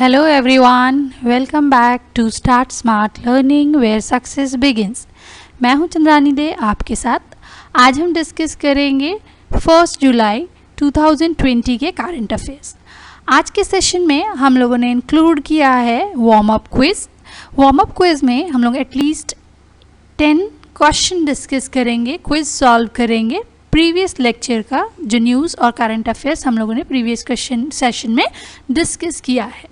Hello everyone, welcome back to Start Smart Learning where success begins. मैं हूं चंद्रानी दे आपके साथ। आज हम डिस्कस करेंगे 1 जुलाई 2020 के करंट अफेयर्स। आज के सेशन में हम लोगों ने इंक्लूड किया है warm up quiz. Warm up quiz में हम लोग एटलीस्ट 10 क्वेश्चन डिस्कस करेंगे, क्विज सॉल्व करेंगे प्रीवियस लेक्चर का जो न्यूज़ और करंट अफेयर्स हम लोगों ने प्रीवियस क्वेश्चन सेशन में डिस्कस किया है।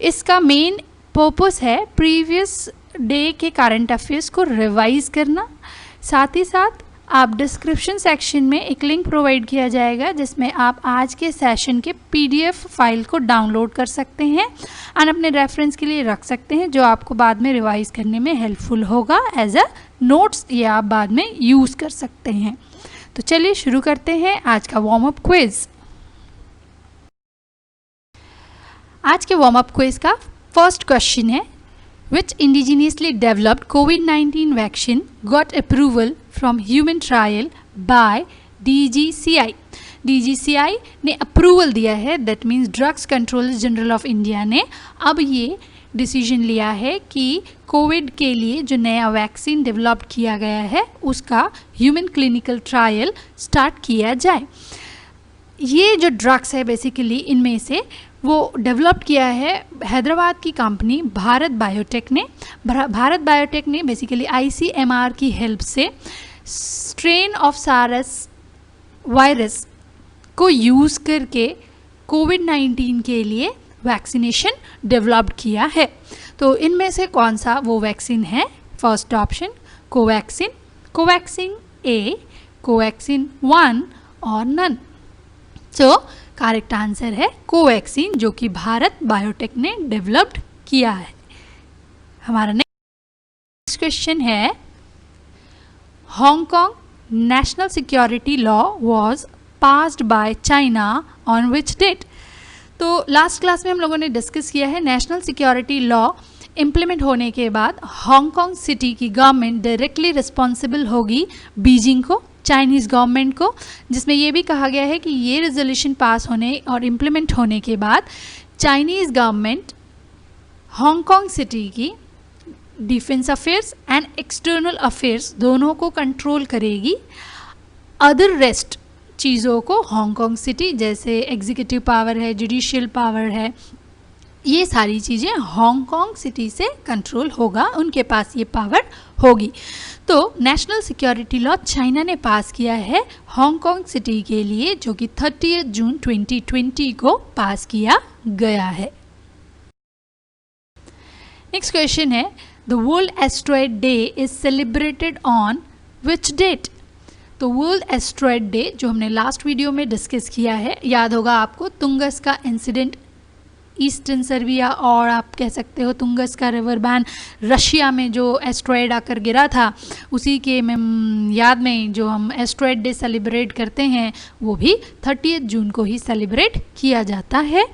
इसका मेन पर्पस है प्रीवियस डे के करंट अफेयर्स को रिवाइज करना। साथ ही साथ आप डिस्क्रिप्शन सेक्शन में एक लिंक प्रोवाइड किया जाएगा जिसमें आप आज के सेशन के पीडीएफ फाइल को डाउनलोड कर सकते हैं और अपने रेफरेंस के लिए रख सकते हैं, जो आपको बाद में रिवाइज करने में हेल्पफुल होगा एज अ नोट्स, या आप बाद में यूज़ कर सकते हैं। तो चलिए शुरू करते हैं आज का वार्म अप क्विज। आज के वार्म अप क्विज का फर्स्ट क्वेश्चन है, विच इंडिजीनियसली डेवलप्ड कोविड-19 vaccine got approval from human trial by DGCI। DGCI ने अप्रूवल दिया है, that means drugs controller general of India ने अब ये डिसीजन लिया है कि कोविड के लिए जो नया वैक्सीन डेवलप किया गया है उसका ह्यूमन क्लिनिकल ट्रायल स्टार्ट किया जाए। ये जो ड्रग्स है बेसिकली इनमें से वो डेवलप किया है हैदराबाद की कंपनी भारत बायोटेक ने। भारत बायोटेक ने बेसिकली ICMR की हेल्प से स्ट्रेन ऑफ सारस वायरस को यूज़ करके कोविड-19 के लिए वैक्सीनेशन डेवलप किया है। तो इनमें से कौन सा वो वैक्सीन है? First option Covaxin, Covaxin A, Covaxin 1 और नन। सो करेक्ट आंसर है कोवैक्सीन, जो कि भारत बायोटेक ने डेवलप्ड किया है। हमारा नेक्स्ट क्वेश्चन है, Hong Kong national security law was passed by China on which date. तो लास्ट क्लास में हम लोगों ने डिस्कस किया है नेशनल सिक्योरिटी लॉ इम्प्लीमेंट होने के बाद हांगकांग सिटी की गवर्नमेंट डायरेक्टली रिस्पॉन्सिबल होगी बीजिंग को, चाइनीज़ गवर्नमेंट को, जिसमें ये भी कहा गया है कि ये रेजोल्यूशन पास होने और इम्प्लीमेंट होने के बाद चाइनीज़ गवर्नमेंट हांगकांग सिटी की defence affairs and external affairs दोनों को कंट्रोल करेगी। अदर रेस्ट चीज़ों को हांगकांग सिटी, जैसे एग्जीक्यूटिव पावर है, जुडिशियल पावर है, ये सारी चीज़ें हांगकांग सिटी से कंट्रोल होगा, उनके पास ये पावर होगी। तो नेशनल सिक्योरिटी लॉ चाइना ने पास किया है हांगकांग सिटी के लिए, जो कि 30 जून 2020 को पास किया गया है। नेक्स्ट क्वेश्चन है, the world asteroid day is celebrated on which date. तो वर्ल्ड एस्ट्रॉयड डे जो हमने लास्ट वीडियो में डिस्कस किया है, याद होगा आपको, तुंगस का इंसिडेंट ईस्टर्न सर्बिया और आप कह सकते हो तुंगस का रिवर बैन रशिया में जो एस्ट्रॉयड आकर गिरा था, उसी के याद में जो हम एस्ट्रॉयड डे सेलिब्रेट करते हैं वो भी 30 जून को ही सेलिब्रेट किया जाता है।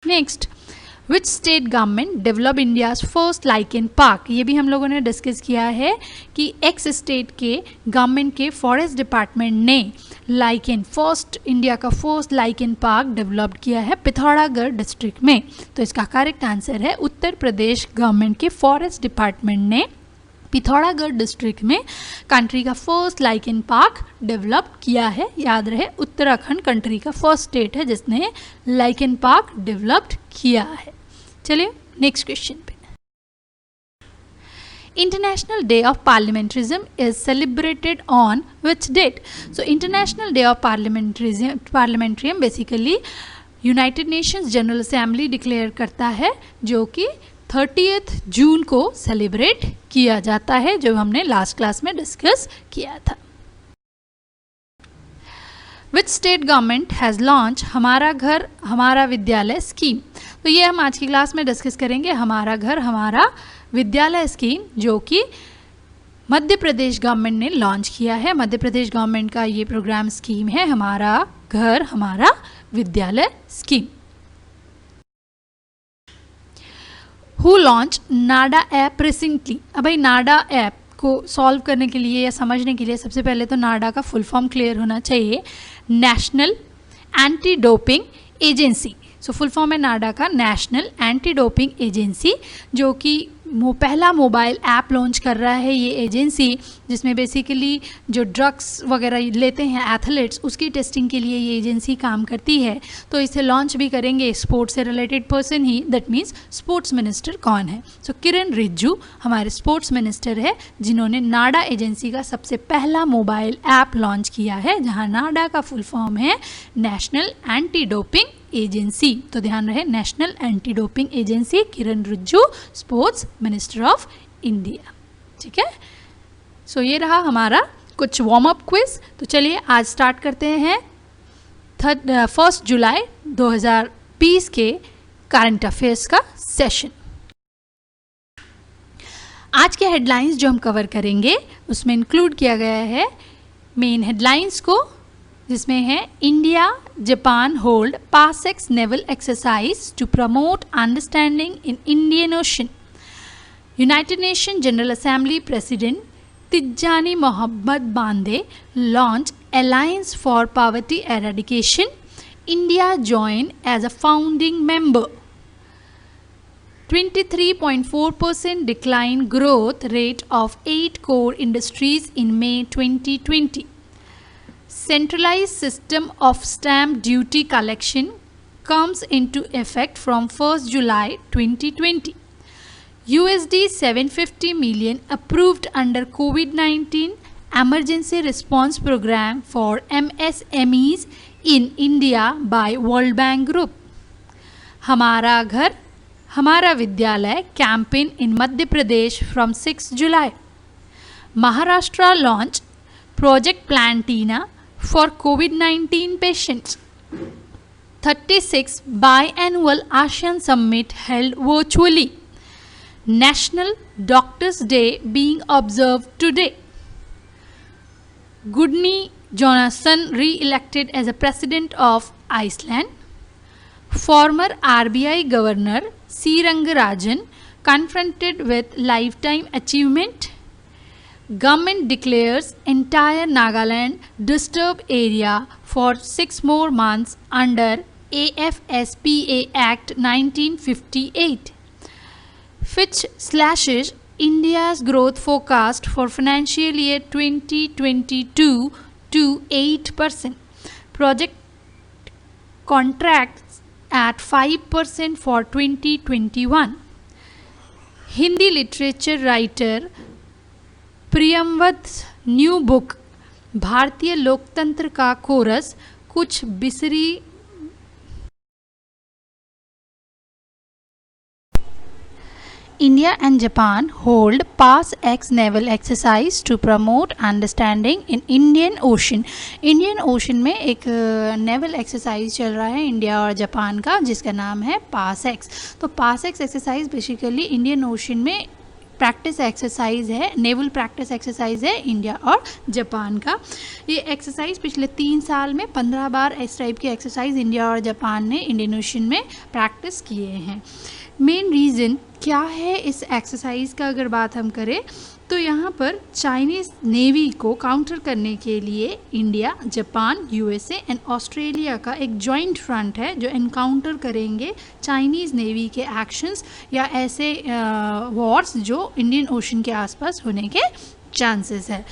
Next, which state government develop India's first lichen park. ये भी हम लोगों ने डिस्कस किया है कि एक्स स्टेट के गवर्नमेंट के फॉरेस्ट डिपार्टमेंट ने लाइकेन फर्स्ट, इंडिया का फर्स्ट लाइकेन पार्क डेवलप किया है पिथौरागढ़ डिस्ट्रिक्ट में। तो इसका करेक्ट आंसर है उत्तर प्रदेश गवर्नमेंट के फॉरेस्ट डिपार्टमेंट ने पिथौरागढ़ डिस्ट्रिक्ट में कंट्री का फर्स्ट लाइकेन पार्क डेवलप किया है। याद रहे, उत्तराखंड कंट्री का फर्स्ट स्टेट है जिसने लाइकेन पार्क डेवलप्ड किया है। चलिए नेक्स्ट क्वेश्चन पे। International day of parliamentarism is celebrated on which date. So international day of parliamentarism basically United Nations General Assembly declare करता है, जो कि 30 जून को सेलिब्रेट किया जाता है, जो हमने लास्ट क्लास में डिस्कस किया था। Which state government has launch Hamara Ghar Hamara विद्यालय स्कीम। तो ये हम आज की क्लास में डिस्कस करेंगे, हमारा घर हमारा विद्यालय स्कीम, जो कि मध्य प्रदेश गवर्नमेंट ने लॉन्च किया है। मध्य प्रदेश गवर्नमेंट का ये प्रोग्राम स्कीम है हमारा घर हमारा विद्यालय scheme. Who launch Nada app recently. अब भाई नाडा ऐप को सॉल्व करने के लिए या समझने के लिए सबसे पहले तो नाडा का फुल फॉर्म क्लियर होना चाहिए, national anti doping agency. So full form है नाडा का नेशनल एंटी डोपिंग एजेंसी, जो कि पहला मोबाइल ऐप लॉन्च कर रहा है ये एजेंसी, जिसमें बेसिकली जो ड्रग्स वगैरह लेते हैं एथलीट्स उसकी टेस्टिंग के लिए ये एजेंसी काम करती है। तो इसे लॉन्च भी करेंगे स्पोर्ट्स से related person he, that means sports minister कौन है? सो किरण रिजिजू हमारे स्पोर्ट्स मिनिस्टर है, जिन्होंने नाडा एजेंसी का सबसे पहला मोबाइल ऐप लॉन्च किया है, जहाँ नाडा का फुल फॉर्म है नेशनल एंटी डोपिंग एजेंसी। तो ध्यान रहे, national anti doping agency, Kiran Rijiju, sports minister of India. ठीक है, सो ये रहा हमारा कुछ वार्म अप क्विज। तो चलिए आज स्टार्ट करते हैं 1 जुलाई 2020 के करंट अफेयर्स का सेशन। आज के हेडलाइंस जो हम कवर करेंगे उसमें इंक्लूड किया गया है मेन हेडलाइंस को, जिसमें है India Japan hold PASSEX naval exercise to promote understanding in Indian Ocean. United Nation General Assembly president Tijjani Muhammad Bande launch alliance for poverty eradication. India joined as a founding member. 23.4% decline growth rate of 8 core industries in May 2020. Centralized system of stamp duty collection comes into effect from 1st July 2020. USD 750 million approved under COVID-19 emergency response program for MSMEs in India by World Bank Group. हमारा घर हमारा विद्यालय campaign in Madhya Pradesh from 6th July. Maharashtra launch Project Plantina for COVID-19 patients. 36th biannual ASEAN Summit held virtually. National Doctors Day being observed today. Gudni Jonasson re-elected as a president of Iceland. Former RBI Governor C. Rangarajan confronted with lifetime achievement. Government declares entire Nagaland disturbed area for 6 more months under AFSPA Act 1958. Fitch slashes India's growth forecast for financial year 2022 to 8%. Project contracts at 5% for 2021. Hindi literature writer Priyamvat new book भारतीय लोकतंत्र का chorus कुछ बिसरी। India and Japan hold PASX naval exercise to promote understanding in Indian Ocean. Indian Ocean में एक naval exercise चल रहा है इंडिया और जापान का, जिसका नाम है PASX। तो PASX exercise basically Indian ocean में प्रैक्टिस एक्सरसाइज है, नेवल प्रैक्टिस एक्सरसाइज है इंडिया और जापान का। ये एक्सरसाइज पिछले 3 साल में 15 बार इस टाइप की एक्सरसाइज इंडिया और जापान ने इंडियन ओशन में प्रैक्टिस किए हैं। मेन रीज़न क्या है इस एक्सरसाइज का अगर बात हम करें तो यहाँ पर चाइनीज़ नेवी को काउंटर करने के लिए India, Japan, USA and Australia का एक जॉइंट फ्रंट है जो एनकाउंटर करेंगे चाइनीज़ नेवी के एक्शंस या ऐसे वॉर्स जो इंडियन ओशन के आसपास होने के चांसेस है।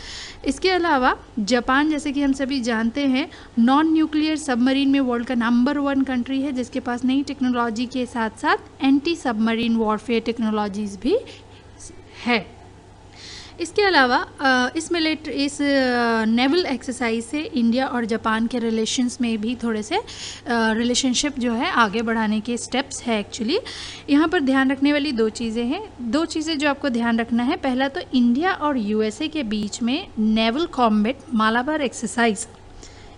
इसके अलावा जापान, जैसे कि हम सभी जानते हैं, नॉन न्यूक्लियर सबमरीन में वर्ल्ड का नंबर 1 कंट्री है, जिसके पास नई टेक्नोलॉजी के साथ साथ एंटी सबमरीन वॉरफेयर टेक्नोलॉजीज़ भी है। इसके अलावा इस नेवल एक्सरसाइज से इंडिया और जापान के रिलेशंस में भी थोड़े से रिलेशनशिप जो है आगे बढ़ाने के स्टेप्स है। एक्चुअली यहाँ पर ध्यान रखने वाली 2 चीज़ें हैं, 2 चीज़ें जो आपको ध्यान रखना है। पहला तो इंडिया और यूएसए के बीच में naval combat Malabar exercise,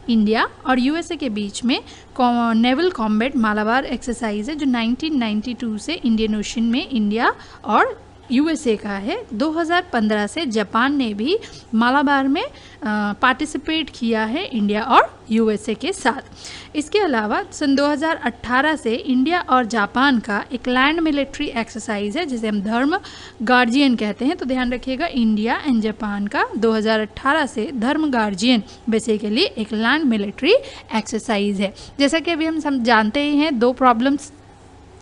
India और यूएसए के बीच में नेवल कॉम्बैट मालाबार एक्सरसाइज है जो 1992 से इंडियन ओशन में इंडिया और यूएसए का है। 2015 से जापान ने भी मालाबार में पार्टिसिपेट किया है इंडिया और यूएसए के साथ। इसके अलावा सन 2018 से इंडिया और जापान का एक लैंड मिलिट्री एक्सरसाइज है जिसे हम धर्म गार्जियन कहते हैं। तो ध्यान रखिएगा, इंडिया एंड जापान का 2018 से धर्म गार्जियन बेसिकली एक लैंड मिलिट्री एक्सरसाइज है। जैसा कि अभी हम जानते ही हैं, दो प्रॉब्लम्स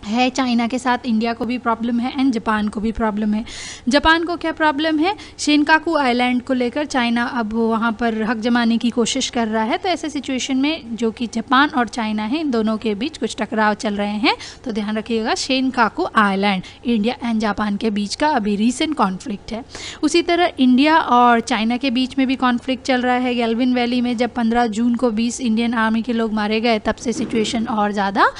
है चाइना के साथ, इंडिया को भी प्रॉब्लम है एंड जापान को भी प्रॉब्लम है। जापान को क्या प्रॉब्लम है? शिनकाकू आइलैंड को लेकर चाइना अब वहाँ पर हक जमाने की कोशिश कर रहा है। तो ऐसे सिचुएशन में जो कि जापान और चाइना है, इन दोनों के बीच कुछ टकराव चल रहे हैं। तो ध्यान रखिएगा, शिनकाकू आइलैंड इंडिया एंड जापान के बीच का अभी रीसेंट कॉन्फ्लिक्ट है। उसी तरह इंडिया और चाइना के बीच में भी कॉन्फ्लिक्ट चल रहा है। गैल्विन वैली में जब 15 जून को 20 इंडियन आर्मी के लोग मारे गए, तब से सिचुएशन और ज़्यादा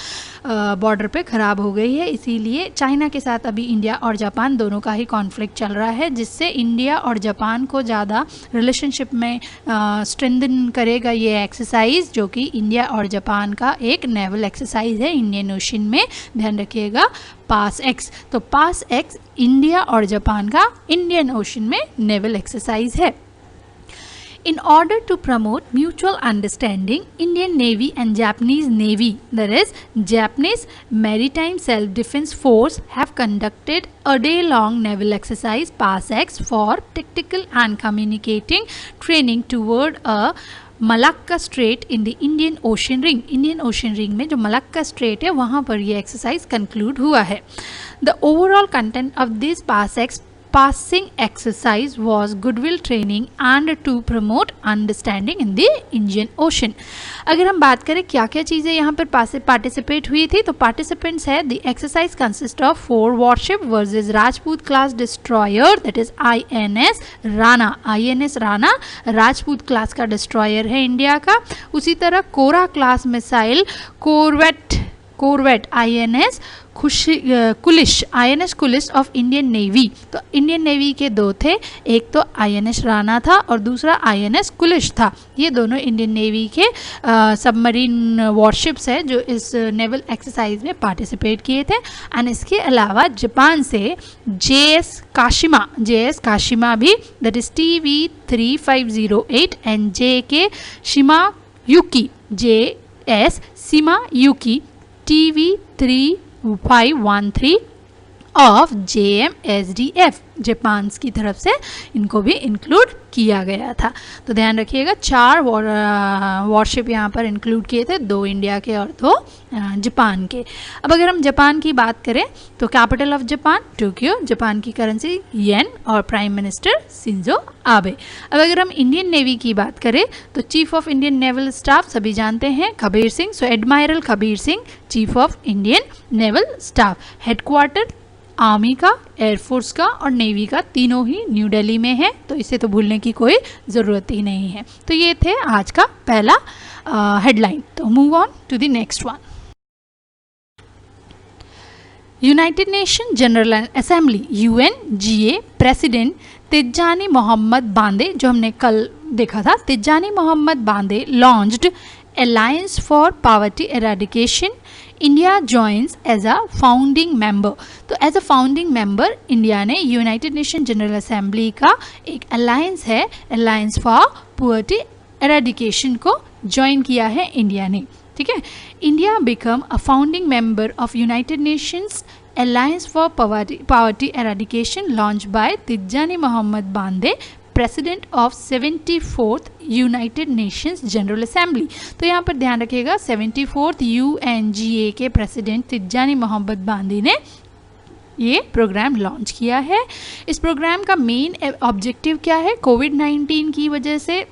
बॉर्डर पे ख़राब हो गई है। इसीलिए चाइना के साथ अभी इंडिया और जापान दोनों का ही कॉन्फ्लिक्ट चल रहा है, जिससे इंडिया और जापान को ज़्यादा रिलेशनशिप में स्ट्रेंथन करेगा ये एक्सरसाइज, जो कि इंडिया और जापान का एक नेवल एक्सरसाइज है इंडियन ओशन में। ध्यान रखिएगा, पास एक्स। तो पास एक्स इंडिया और जापान का इंडियन ओशन में नेवल एक्सरसाइज है। In order to promote mutual understanding, Indian Navy and Japanese Navy, that is Japanese Maritime Self-Defense Force, have conducted a day-long naval exercise PASX for tactical and communicating training toward a Malacca straight in the Indian ocean ring. Indian ocean ring में जो Malacca straight है, वहाँ पर ये exercise conclude हुआ है। The overall content of this PASX passing exercise was goodwill training and to promote understanding in the Indian Ocean। अगर हम बात करें क्या क्या चीज़ें यहाँ पर पार्टिसिपेट हुई थी, तो पार्टिसिपेंट्स है the exercise consist of 4 warship versus Rajput class destroyer, that is INS Rana. INS Rana Rajput class का डिस्ट्रॉयर है इंडिया का। उसी तरह Kora class missile corvette INS Kulish of Indian Navy. तो इंडियन नेवी के दो थे, एक तो INS राणा था और दूसरा INS कुलिश था। ये दोनों इंडियन नेवी के सबमरीन वॉरशिप्स है जो इस नेवल एक्सरसाइज में पार्टिसिपेट किए थे। एंड इसके अलावा जापान से JS काशिमा भी, that is TV3508 and JK शिमायुकी TV3513 of JMSDF Japan की तरफ से इनको भी इंक्लूड किया गया था। तो ध्यान रखिएगा, 4 वॉरशिप यहाँ पर इंक्लूड किए थे, 2 इंडिया के और 2 जापान के। अब अगर हम जापान की बात करें तो capital of Japan Tokyo, Japan की करेंसी येन और प्राइम मिनिस्टर शिंजो आबे। अब अगर हम इंडियन नेवी की बात करें तो chief of Indian naval staff सभी जानते हैं Kabir Singh. So admiral Kabir Singh chief of Indian naval staff. Headquarter army का, एयरफोर्स का और नेवी का तीनों ही न्यू दिल्ली में है, तो इसे तो भूलने की कोई ज़रूरत ही नहीं है। तो ये थे आज का पहला हेडलाइन। तो move on to the next one. United Nation General Assembly UNGA president Tijjani Muhammad Bande, जो हमने कल देखा था, Tijjani Muhammad Bande launched alliance for poverty eradication. India joins as a founding member. तो as a founding member India ने United Nation General Assembly का एक alliance है, अलायंस फॉर पॉवर्टी एराडिकेशन को ज्वाइन किया है इंडिया ने। ठीक है, India become a founding member of United Nations alliance for poverty eradication launch by Tijjani Muhammad Bande, president of 74th United Nations General Assembly. तो यहाँ पर ध्यान रखिएगा, 74th UNGA के प्रेसिडेंट तिजानी मोहम्मद बांदे ने ये प्रोग्राम लॉन्च किया है। इस प्रोग्राम का मेन ऑब्जेक्टिव क्या है? कोविड-19 की वजह से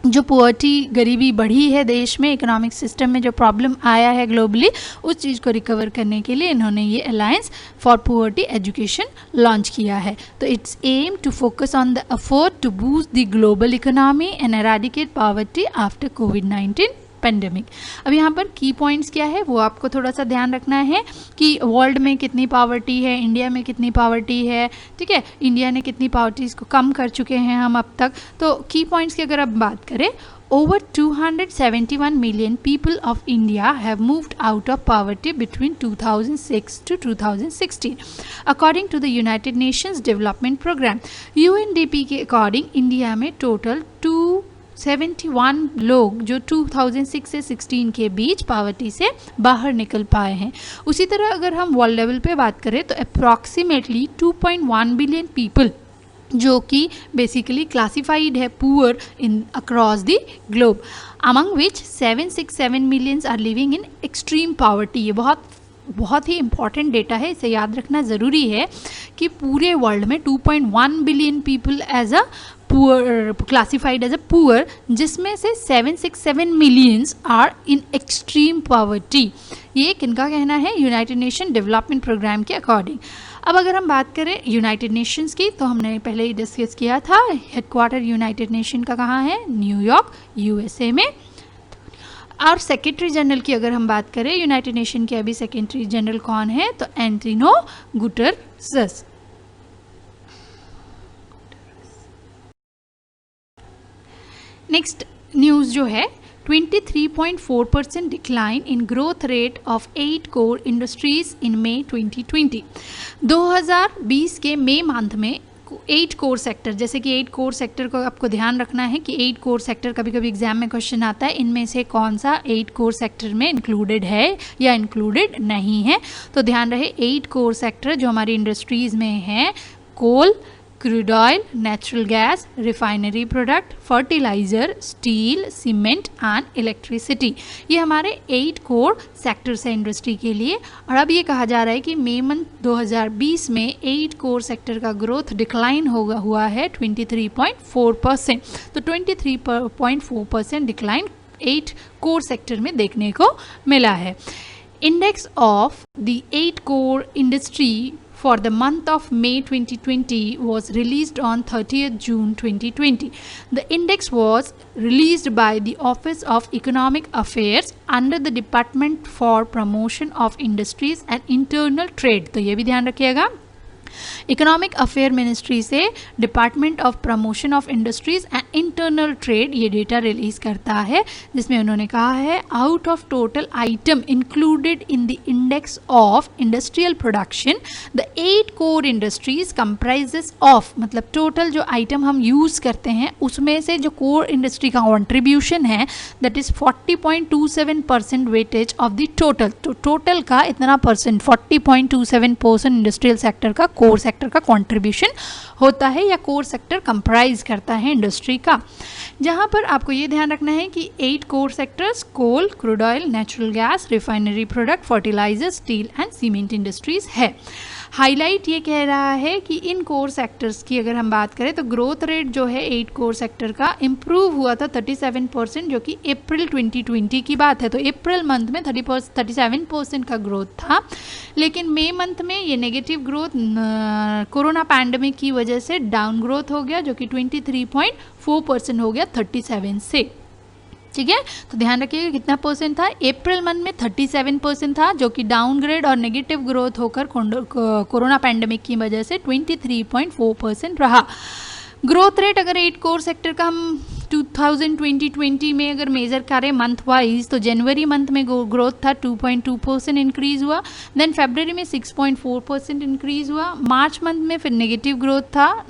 जो पुअर्टी, गरीबी बढ़ी है देश में, इकोनॉमिक सिस्टम में जो प्रॉब्लम आया है ग्लोबली, उस चीज़ को रिकवर करने के लिए इन्होंने ये alliance for poverty education launch किया है। तो its aim to focus on the effort to boost the global economy and eradicate poverty after कोविड-19 पेंडेमिक। अब यहाँ पर की पॉइंट्स क्या है वो आपको थोड़ा सा ध्यान रखना है कि वर्ल्ड में कितनी पॉवर्टी है, इंडिया में कितनी पॉवर्टी है, ठीक है, इंडिया ने कितनी पॉवर्टीज़ को कम कर चुके हैं हम अब तक। तो की पॉइंट्स की अगर आप बात करें, over 271 million people of India have moved out of poverty between 2006 to 2016 according to the United Nations Development Program। UNDP के अकॉर्डिंग इंडिया में टोटल 271 लोग जो 2006 से 16 के बीच पॉवर्टी से बाहर निकल पाए हैं। उसी तरह अगर हम वर्ल्ड लेवल पे बात करें तो अप्रॉक्सीमेटली 2.1 बिलियन पीपल जो कि बेसिकली क्लासिफाइड है poor in across the globe, among which 767 millions are living in extreme poverty. ये बहुत ही इंपॉर्टेंट डेटा है, इसे याद रखना ज़रूरी है कि पूरे वर्ल्ड में 2.1 billion people as a poor classified as a poor, जिसमें से 767 millions are in extreme poverty. ये किनका कहना है? यूनाइटेड नेशन डेवलपमेंट प्रोग्राम के अकॉर्डिंग। अब अगर हम बात करें यूनाइटेड नेशंस की तो हमने पहले ही डिस्कस किया था, हेडक्वार्टर यूनाइटेड नेशन का कहाँ है? न्यूयॉर्क, यूएसए में। और सेक्रेटरी जनरल की अगर हम बात करें यूनाइटेड नेशन के अभी सेक्रेटरी जनरल कौन है? तो एंटोनियो गुटेरेस। नेक्स्ट न्यूज़ जो है 23.4% decline in growth rate of 8 core industries in May 2020। 2020 के मई मंथ में 8 कोर सेक्टर, जैसे कि 8 कोर सेक्टर को आपको ध्यान रखना है कि 8 कोर सेक्टर कभी कभी एग्जाम में क्वेश्चन आता है, इनमें से कौन सा 8 कोर सेक्टर में इंक्लूडेड है या इंक्लूडेड नहीं है। तो ध्यान रहे 8 कोर सेक्टर जो हमारी इंडस्ट्रीज़ में हैं, coal, crude oil, natural gas, refinery product, fertiliser, steel, cement and electricity, ये हमारे 8 कोर सेक्टर्स हैं इंडस्ट्री के लिए। और अब ये कहा जा रहा है कि मई मंथ 2020 में 8 कोर सेक्टर का ग्रोथ डिक्लाइन हुआ है 23.4%। तो 23.4% डिक्लाइन 8 कोर सेक्टर में देखने को मिला है। Index of the 8 core industry for the month of May 2020 was released on 30th June 2020. The index was released by the Office of Economic Affairs under the Department for Promotion of Industries and Internal Trade। तो ये भी ध्यान रखिएगा, economic affair ministry से department of promotion of industries and internal trade ये data release करता है, जिसमें उन्होंने कहा है out of total item included in the index of industrial production the 8 core industries comprises of, मतलब टोटल जो आइटम हम यूज़ करते हैं उसमें से जो कोर इंडस्ट्री का कॉन्ट्रीब्यूशन है that is 40.27% weightage of the total. तो टोटल का इतना परसेंट 40.27% इंडस्ट्रियल सेक्टर का, कोर सेक्टर का कंट्रीब्यूशन होता है या कोर सेक्टर कंप्राइज करता है इंडस्ट्री का। जहां पर आपको ये ध्यान रखना है कि 8 core sectors coal, crude oil, natural gas, refinery product, fertiliser, steel and cement industries है। हाईलाइट ये कह रहा है कि इन कोर सेक्टर्स की अगर हम बात करें तो ग्रोथ रेट जो है 8 कोर सेक्टर का इम्प्रूव हुआ था 37%, जो कि अप्रैल 2020 की बात है। तो अप्रैल मंथ में 37% का ग्रोथ था, लेकिन मई मंथ में ये नेगेटिव ग्रोथ कोरोना पैंडमिक की वजह से डाउन ग्रोथ हो गया, जो कि 23.4% हो गया 37 से। ठीक है, तो ध्यान रखिएगा कितना परसेंट था? अप्रैल मंथ में 37% था, जो कि डाउनग्रेड और नेगेटिव ग्रोथ होकर कोरोना पैंडमिक की वजह से 23.4% रहा। ग्रोथ रेट अगर 8 कोर सेक्टर का हम 2020 में अगर मेज़र करें मंथ वाइज तो जनवरी मंथ में ग्रोथ था 2.2% इंक्रीज़ हुआ, देन फरवरी में 6.4% इंक्रीज़ हुआ, मार्च मंथ में फिर नेगेटिव ग्रोथ था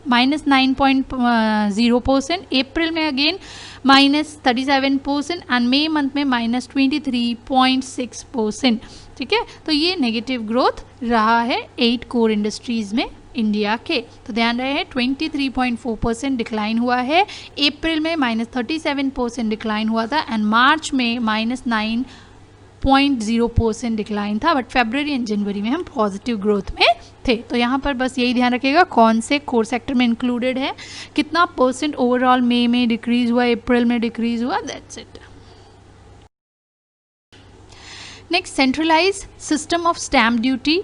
-9.0%, अप्रैल में अगेन -37% एंड मई मंथ में -23.6%। ठीक है, तो ये नेगेटिव ग्रोथ रहा है 8 कोर इंडस्ट्रीज़ में इंडिया के। तो ध्यान रहे 23.4% डिक्लाइन हुआ है, अप्रैल में -37% डिक्लाइन हुआ था एंड मार्च में -9.0% डिक्लाइन था, बट फरवरी एंड जनवरी में हम पॉजिटिव ग्रोथ में थे। तो यहाँ पर बस यही ध्यान रखिएगा कौन से कोर सेक्टर में इंक्लूडेड है, कितना परसेंट ओवरऑल मई में डिक्रीज हुआ, अप्रैल में डिक्रीज हुआ, that's it. Next, centralise system of stamp duty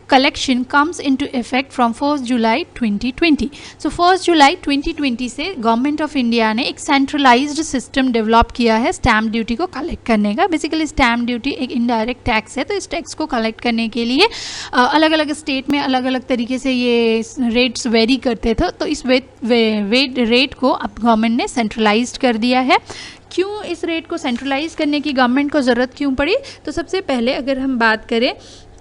collection comes into effect from 1st July 2020. So 1st July 2020 से गवर्नमेंट ऑफ इंडिया ने एक सेंट्रलाइज्ड सिस्टम डेवलप किया है स्टैम्प ड्यूटी को कलेक्ट करने का. बेसिकली स्टैम्प ड्यूटी एक इनडायरेक्ट टैक्स है, तो इस टैक्स को कलेक्ट करने के लिए अलग अलग स्टेट में अलग अलग तरीके से ये रेट्स वेरी करते थे. तो इस रेट को अब गवर्नमेंट ने सेंट्रलाइज्ड कर दिया है. क्यों इस रेट को सेंट्रलाइज करने की गवर्नमेंट को ज़रूरत क्यों पड़ी? तो सबसे पहले अगर हम बात करें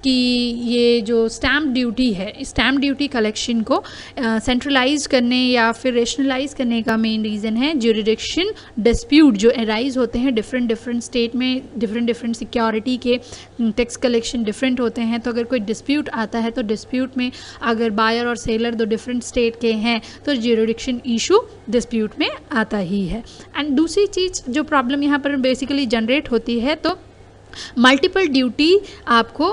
कि ये जो स्टैम्प ड्यूटी है, इस स्टैम्प ड्यूटी कलेक्शन को सेंट्रलाइज करने या फिर रेशनलाइज करने का मेन रीज़न है ज्यूरिडिक्शन डिस्प्यूट जो अराइज होते हैं डिफरेंट स्टेट में. डिफरेंट सिक्योरिटी के टैक्स कलेक्शन डिफरेंट होते हैं. तो अगर कोई डिस्प्यूट आता है तो डिस्प्यूट में अगर बायर और सेलर दो डिफरेंट स्टेट के हैं तो ज्यूरिडिक्शन इशू डिस्प्यूट में आता ही है. एंड दूसरी चीज़ जो प्रॉब्लम यहाँ पर बेसिकली जनरेट होती है तो मल्टीपल ड्यूटी आपको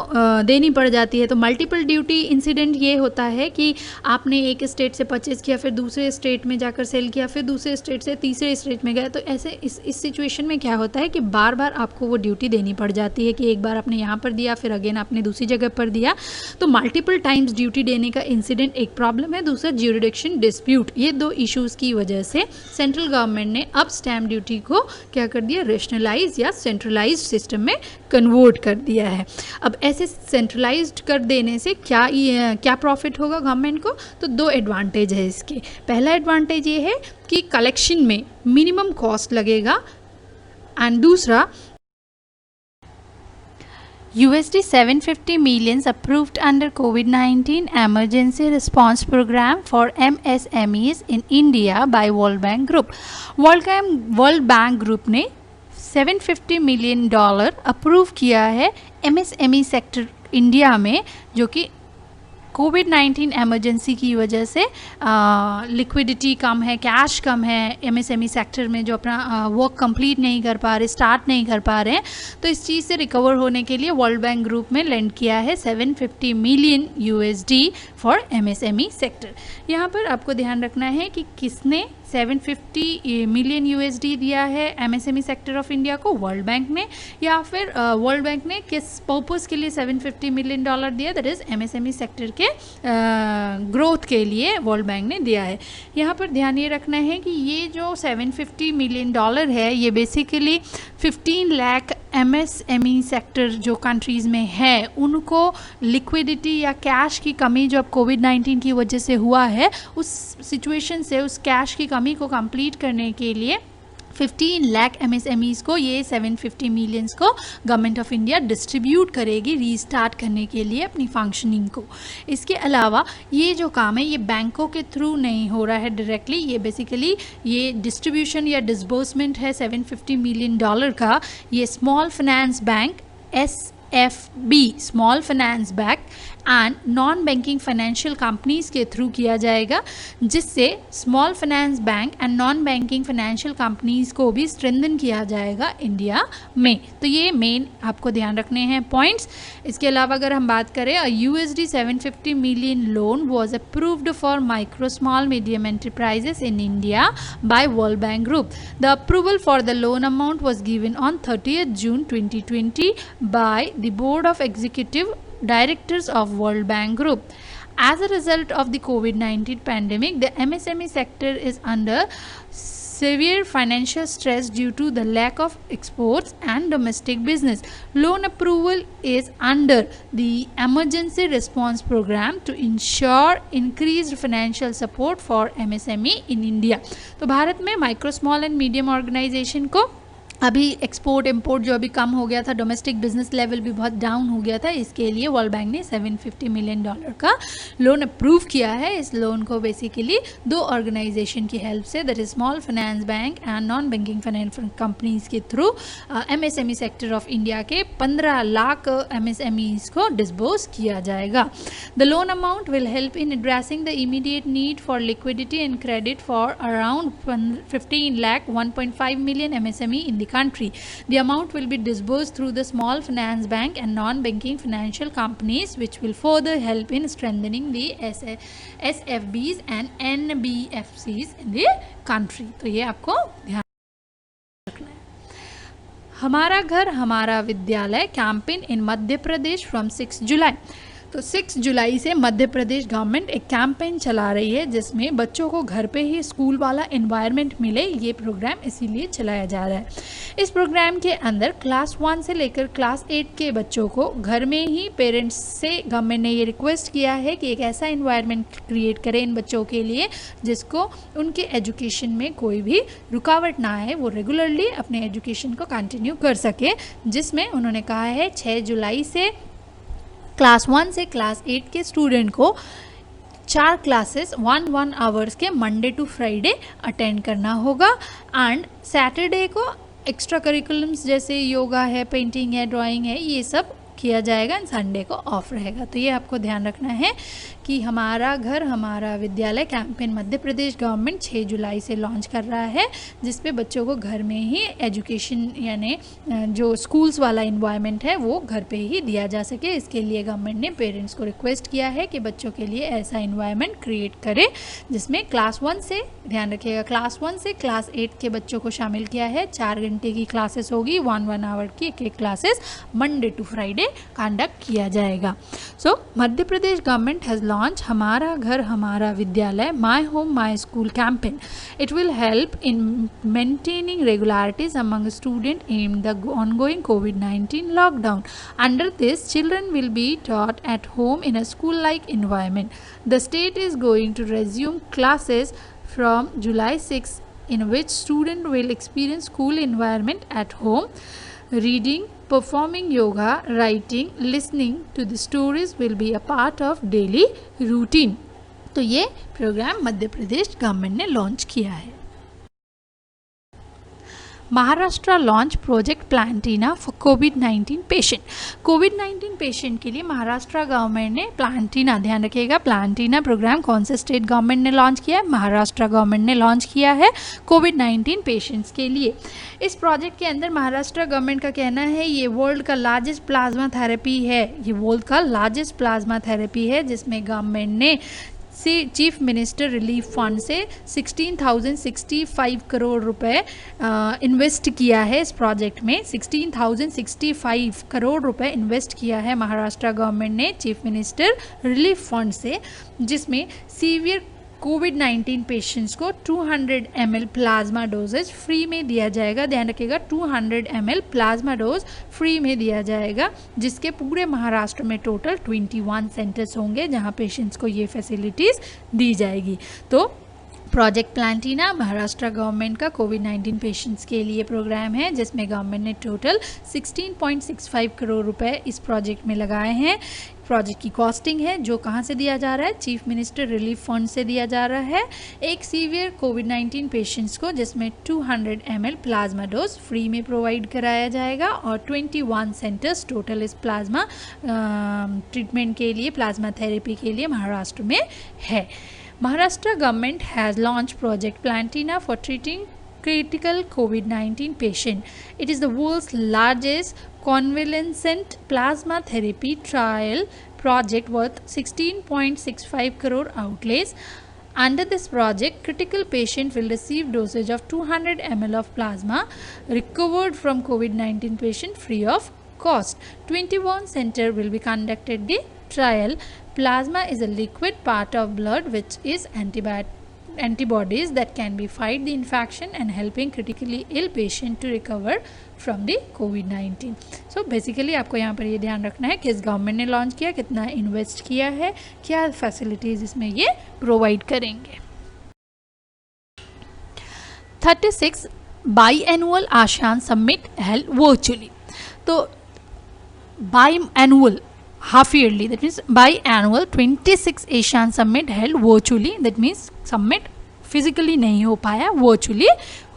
देनी पड़ जाती है. तो मल्टीपल ड्यूटी इंसिडेंट ये होता है कि आपने एक स्टेट से परचेज़ किया, फिर दूसरे स्टेट में जाकर सेल किया, फिर दूसरे स्टेट से तीसरे स्टेट में गए. तो ऐसे इस सिचुएशन में क्या होता है कि बार बार आपको वो ड्यूटी देनी पड़ जाती है कि एक बार आपने यहाँ पर दिया, फिर अगेन आपने दूसरी जगह पर दिया. तो मल्टीपल टाइम्स ड्यूटी देने का इंसिडेंट एक प्रॉब्लम है. दूसरा ज्यूरिडिक्शन डिस्प्यूट. ये दो इशूज़ की वजह से सेंट्रल गवर्नमेंट ने अब स्टैम्प ड्यूटी को क्या कर दिया, रेशनलाइज या सेंट्रलाइज सिस्टम में कन्वर्ट कर दिया है. अब ऐसे सेंट्रलाइज्ड कर देने से क्या प्रॉफिट होगा गवर्नमेंट को? तो दो एडवांटेज है इसके. पहला एडवांटेज ये है कि कलेक्शन में मिनिमम कॉस्ट लगेगा एंड दूसरा $750 million approved under COVID-19 emergency response program for MSMEs in India by World Bank Group. World Bank Group ने $750 million अप्रूव किया है MSME सेक्टर इंडिया में, जो कि कोविड-19 एमरजेंसी की वजह से लिक्विडिटी कम है, कैश कम है MSME सेक्टर में, जो अपना वर्क कंप्लीट नहीं कर पा रहे, स्टार्ट नहीं कर पा रहे हैं. तो इस चीज़ से रिकवर होने के लिए वर्ल्ड बैंक ग्रुप में लेंड किया है $750 million फॉर MSME सेक्टर. यहाँ पर आपको ध्यान रखना है कि किसने $750 million दिया है MSME सेक्टर ऑफ इंडिया को, वर्ल्ड बैंक ने, या फिर वर्ल्ड बैंक ने किस पर्पस के लिए $750 million दिया, दैट इज़ MSME सेक्टर के ग्रोथ के लिए वर्ल्ड बैंक ने दिया है. यहाँ पर ध्यान ये रखना है कि ये जो $750 million है ये बेसिकली 15 लाख MSME सेक्टर जो कंट्रीज़ में है उनको लिक्विडिटी या कैश की कमी जो अब कोविड-19 की वजह से हुआ है, उस सिचुएशन से उस कैश की कमी को कंप्लीट करने के लिए 15 लाख MSMEs को ये $750 million को गवर्नमेंट ऑफ इंडिया डिस्ट्रीब्यूट करेगी रीस्टार्ट करने के लिए अपनी फंक्शनिंग को. इसके अलावा ये जो काम है ये बैंकों के थ्रू नहीं हो रहा है डायरेक्टली, ये बेसिकली ये डिस्ट्रीब्यूशन या डिसबर्समेंट है $750 million का. ये small finance bank SFB small finance bank and non banking financial companies के थ्रू किया जाएगा, जिससे small finance bank and non banking financial companies को भी स्ट्रेंथन किया जाएगा इंडिया में. तो ये मेन आपको ध्यान रखने हैं पॉइंट्स. इसके अलावा अगर हम बात करें, $750 million loan was approved for micro small medium enterprises in India by world bank group. The approval for the loan amount was given on 30th June 2020 by the board of executive Directors of World Bank Group. As a result of the COVID-19 pandemic, the MSME sector is under severe financial stress due to the lack of exports and domestic business. Loan approval is under the emergency response program to ensure increased financial support for MSME in India. तो भारत में micro small and medium organisation को अभी export import जो अभी कम हो गया था, domestic business level भी बहुत डाउन हो गया था, इसके लिए वर्ल्ड बैंक ने $750 million का लोन अप्रूव किया है. इस लोन को बेसिकली दो ऑर्गेनाइजेशन की हेल्प से, that is small finance bank and non banking finance companies के through MSME sector of India के 15 लाख MSMEs को डिस्बोर्स किया जाएगा. The loan amount will help in addressing the immediate need for liquidity and credit for around 15 lakh 1.5 million MSME in the country. The amount will be disbursed through the small finance bank and non-banking financial companies, which will further help in strengthening the SFBs and NBFCs in the country. तो ये आपको ध्यान रखना है. हमारा घर हमारा विद्यालय campaign in Madhya Pradesh from 6 जुलाई. तो 6 जुलाई से मध्य प्रदेश गवर्नमेंट एक कैंपेन चला रही है जिसमें बच्चों को घर पे ही स्कूल वाला एनवायरनमेंट मिले, ये प्रोग्राम इसीलिए चलाया जा रहा है। इस प्रोग्राम के अंदर क्लास 1 से लेकर क्लास 8 के बच्चों को घर में ही पेरेंट्स से गवर्नमेंट ने ये रिक्वेस्ट किया है कि एक ऐसा एनवायरनमेंट क्रिएट करें इन बच्चों के लिए जिसको उनके एजुकेशन में कोई भी रुकावट ना आए, वो रेगुलरली अपने एजुकेशन को कंटिन्यू कर सके। जिसमें उन्होंने कहा है 6 जुलाई से क्लास 1 से क्लास 8 के स्टूडेंट को 4 क्लासेस 1 आवर्स के मंडे टू फ्राइडे अटेंड करना होगा एंड सैटरडे को एक्स्ट्रा करिकुलम्स जैसे योगा है, पेंटिंग है, ड्राइंग है, ये सब किया जाएगा एंड संडे को ऑफ रहेगा। तो ये आपको ध्यान रखना है कि हमारा घर हमारा विद्यालय कैंपेन मध्य प्रदेश गवर्नमेंट 6 जुलाई से लॉन्च कर रहा है, जिस पे बच्चों को घर में ही एजुकेशन यानी जो स्कूल्स वाला इन्वायरमेंट है वो घर पे ही दिया जा सके। इसके लिए गवर्नमेंट ने पेरेंट्स को रिक्वेस्ट किया है कि बच्चों के लिए ऐसा इन्वायरमेंट क्रिएट करे जिसमें क्लास 1 से, ध्यान रखिएगा, क्लास 1 से क्लास 8 के बच्चों को शामिल किया है। 4 घंटे की क्लासेस होगी, 1 आवर की एक classes Monday to Friday conduct किया जाएगा। So Madhya Pradesh government has launch Hamara Ghar Hamara Vidyalaya my home my school campaign. It will help in maintaining regularities among students in the ongoing COVID-19 lockdown. Under this, children will be taught at home in a school-like environment. The state is going to resume classes from July 6, in which students will experience school environment at home. Reading, performing yoga, writing, listening to the stories will be a part of daily routine. तो ये programme Madhya Pradesh government ने launch किया है. Maharashtra launch project platina for covid patient. Covid patient के लिए Maharashtra government ने प्लांटिना, ध्यान रखिएगा, प्लांटिना प्रोग्राम कौन से स्टेट गवर्नमेंट ने लॉन्च किया है? महाराष्ट्र गवर्नमेंट ने लॉन्च किया है कोविड-19 पेशेंट्स के लिए. इस प्रोजेक्ट के अंदर महाराष्ट्र गवर्नमेंट का कहना है ये वर्ल्ड का लार्जेस्ट प्लाज्मा थेरेपी है, ये वर्ल्ड का लार्जेस्ट प्लाज्मा थेरेपी है, जिसमें गवर्नमेंट ने चीफ मिनिस्टर रिलीफ फंड से 16,065 करोड़ रुपए इन्वेस्ट किया है. इस प्रोजेक्ट में 16,065 करोड़ रुपए इन्वेस्ट किया है महाराष्ट्र गवर्नमेंट ने चीफ मिनिस्टर रिलीफ फंड से, जिसमें सीवियर कोविड-19 पेशेंट्स को 200 ml प्लाज्मा डोजेज फ्री में दिया जाएगा. ध्यान रखिएगा, 200 ml प्लाज्मा डोज फ्री में दिया जाएगा, जिसके पूरे महाराष्ट्र में टोटल 21 सेंटर्स होंगे जहां पेशेंट्स को ये फैसिलिटीज़ दी जाएगी. तो प्रोजेक्ट प्लांटिना महाराष्ट्र गवर्नमेंट का कोविड-19 पेशेंट्स के लिए प्रोग्राम है, जिसमें गवर्नमेंट ने टोटल 16.65 करोड़ रुपए इस प्रोजेक्ट में लगाए हैं. प्रोजेक्ट की कॉस्टिंग है जो कहाँ से दिया जा रहा है? चीफ मिनिस्टर रिलीफ फंड से दिया जा रहा है. एक सीवियर कोविड-19 पेशेंट्स को जिसमें 200 ml प्लाज्मा डोज फ्री में प्रोवाइड कराया जाएगा और 21 सेंटर्स टोटल इस प्लाज्मा ट्रीटमेंट के लिए, प्लाज्मा थेरेपी के लिए महाराष्ट्र में है. Maharashtra government has launched Project Plantina for treating critical COVID-19 patient. It is the world's largest convalescent plasma therapy trial project worth 16.65 crore outlays. Under this project, critical patient will receive dosage of 200 ml of plasma recovered from COVID-19 patient free of cost. 21 center will be conducted the trial. Plasma is a liquid part of blood which is antibodies that can be fight the infection and helping critically ill patient to recover from the COVID-19. So basically आपको यहाँ पर ये ध्यान रखना है किस government ने launch किया, कितना इन्वेस्ट किया है, क्या फैसिलिटीज़ इसमें ये प्रोवाइड करेंगे. 36 by-annual ASEAN summit held virtually. तो by-annual half yearly, that means biannual 26 ASEAN summit held virtually, that means summit physically नहीं हो पाया, virtually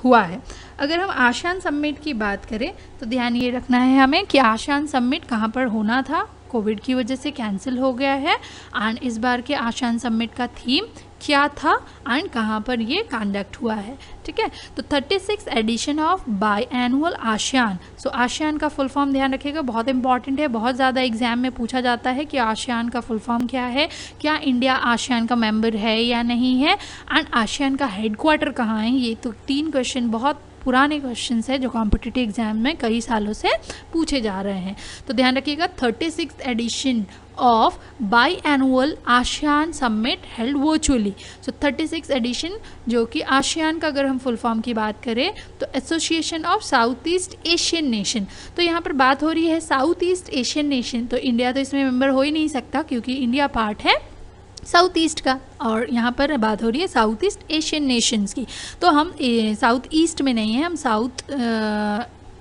हुआ है. अगर हम आसियान समिट की बात करें तो ध्यान ये रखना है हमें कि आसियान समिट कहाँ पर होना था, कोविड की वजह से कैंसिल हो गया है. एंड इस बार के आसियान समिट का थीम क्या था एंड कहाँ पर ये कंडक्ट हुआ है, ठीक है. तो 36 edition of biannual ASEAN. So ASEAN का फुल फॉर्म ध्यान रखिएगा, बहुत इंपॉर्टेंट है, बहुत ज़्यादा एग्जाम में पूछा जाता है कि आसियान का फुल फॉर्म क्या है, क्या इंडिया आसियान का मेंबर है या नहीं है, एंड आसियान का हेडक्वार्टर कहाँ है. ये तो 3 क्वेश्चन बहुत पुराने क्वेश्चन है जो कॉम्पिटिटिव एग्जाम में कई सालों से पूछे जा रहे हैं। तो ध्यान रखिएगा 36th edition of biannual ASEAN Summit held virtually। So 36th edition जो कि आशियान का अगर हम फुल फॉर्म की बात करें तो association of south east Asian nation. तो यहाँ पर बात हो रही है साउथ ईस्ट एशियन नेशन, तो इंडिया तो इसमें मेंबर हो ही नहीं सकता क्योंकि इंडिया पार्ट है साउथ ईस्ट का, और यहाँ पर बात हो रही है साउथ ईस्ट एशियन नेशंस की। तो हम साउथ ईस्ट में नहीं हैं, हम साउथ